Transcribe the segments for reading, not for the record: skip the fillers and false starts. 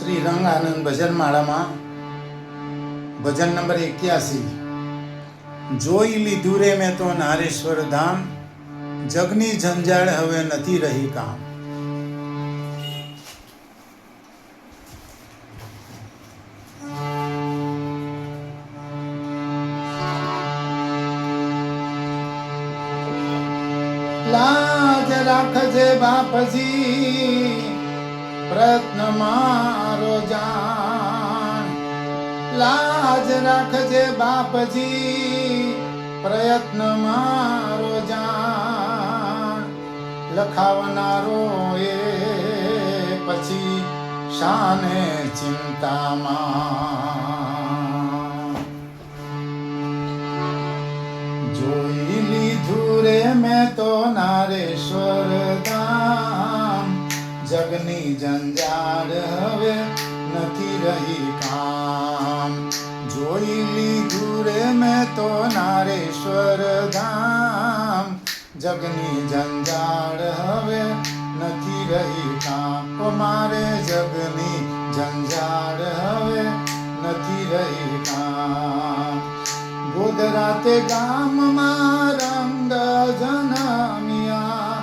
શ્રી રંગ આનંદ ભજનમાળામાં ભજન નંબર 81 જોઈ લીધું રે મેં તો નારેશ્વર ધામ, જગની ઝંઝાળ હવે નથી રહી કામ. લાજ રાખજે બાપજી, પ્રયત્ન મારો જાણ. લાજ રાખજે બાપજી, પ્રયત્ન મારો જાણ. લખાવનારો એ પછી શાને ચિંતામાં. જોઈ લીધું રે મેં તો નારેશ્વર ધામ, જગની જંજાળ હવે નથી રહી કામ. જોઈ લીધું રે મેં તો નારેશ્વર ધામ, જગની જંજાળ હવે નથી રહી કામ. મારે જગની જંજાળ હવે નથી રહી કામ. ગોધરાતે ગામમાં રંગ જનમિયા,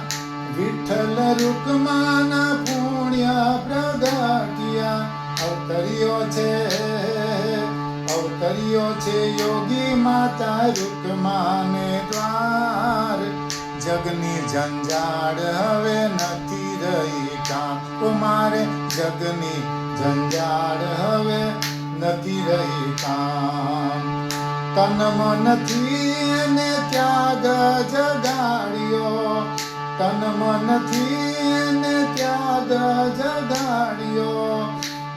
વિઠ્ઠલ રૂકમાના પુણ્ય પ્રગટ્યા. અવતર્યો છે યોગી માતા રૂકમાને દ્વાર, જગની જંજાળ હવે નથી રહી કામ. મારે જગની જંજાળ હવે નથી રહી કામ. તન મનથી ને ત્યાગ જગાડ્યો, તન મનથી ને ત્યાગ જગાડ્યો.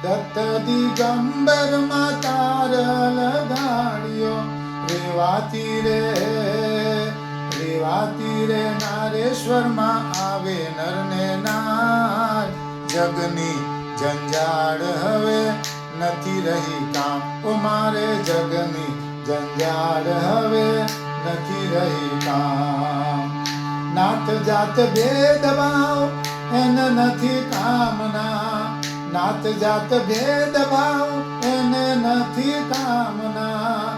દત્ત દિગંબર માં તાર લગાડ્યો. રેવાતી રે નારેશ્વર માં આવે નર ને નાર, જગની જંજાળ હવે નથી રહી કામ. મારે જગની જંજાળ હવે નથી રહી કામ. નાત જાત ભેદભાવ એને નથી કામના, નાત જાત ભેદભાવ એને નથી કામના.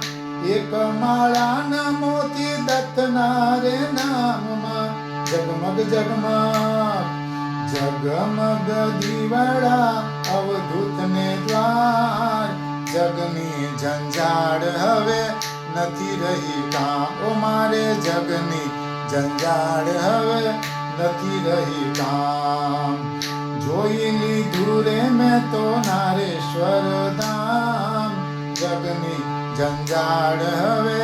એક માળાના મોતી દત્તના રે નામમાં, જગમગ જગમગ દીવાડા અવધૂતને દ્વાર, જગની જંજાળ હવે નથી રહી કામ. મારે જગની જંજાળ હવે નથી રહી કામ. જોઈ લીધું રે મેં તો નારેશ્વર ધામ, જગની જંજાળ હવે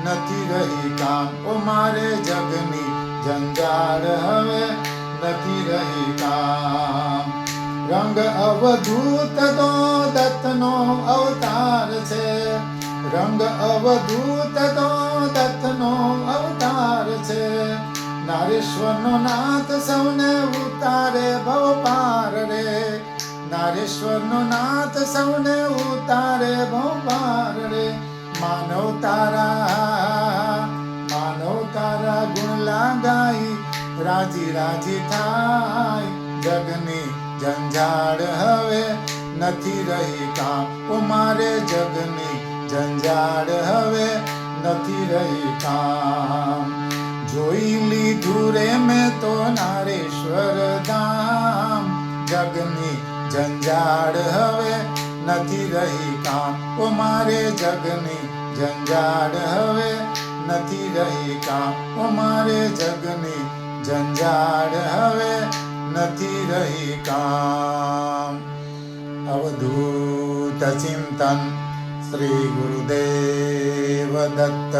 નથી રહી કામ. મારે જગની જંજાળ હવે નથી રહી કામ. રંગ અવધૂત તો દત્તનો અવતાર છે, રંગ અવધૂત તો દત્તનો અવતાર છે. નારેશ્વરનો નાથ સૌને ઉતારે ભવ પાર રે, નારેશ્વરનો નાથ સૌને ઉતારે ભવ પાર રે. માનવ તારા ગુણ લાગાઈ, રાજી થાય. જગની જંજાળ હવે નથી રહી કામ. મારે જગની જંજાળ હવે નથી રહી કામ. જોઈ લીધું રે મેં તો નારેશ્વર ધામ, જગની જંજાળ હવે નથી રહી કામ. મારે જગની જંજાળ હવે નથી રહી કામ. મારે જગની જંજાળ હવે નથી રહી કામ. અવધૂત ચિંતન શ્રી ગુરુદેવ દત્ત.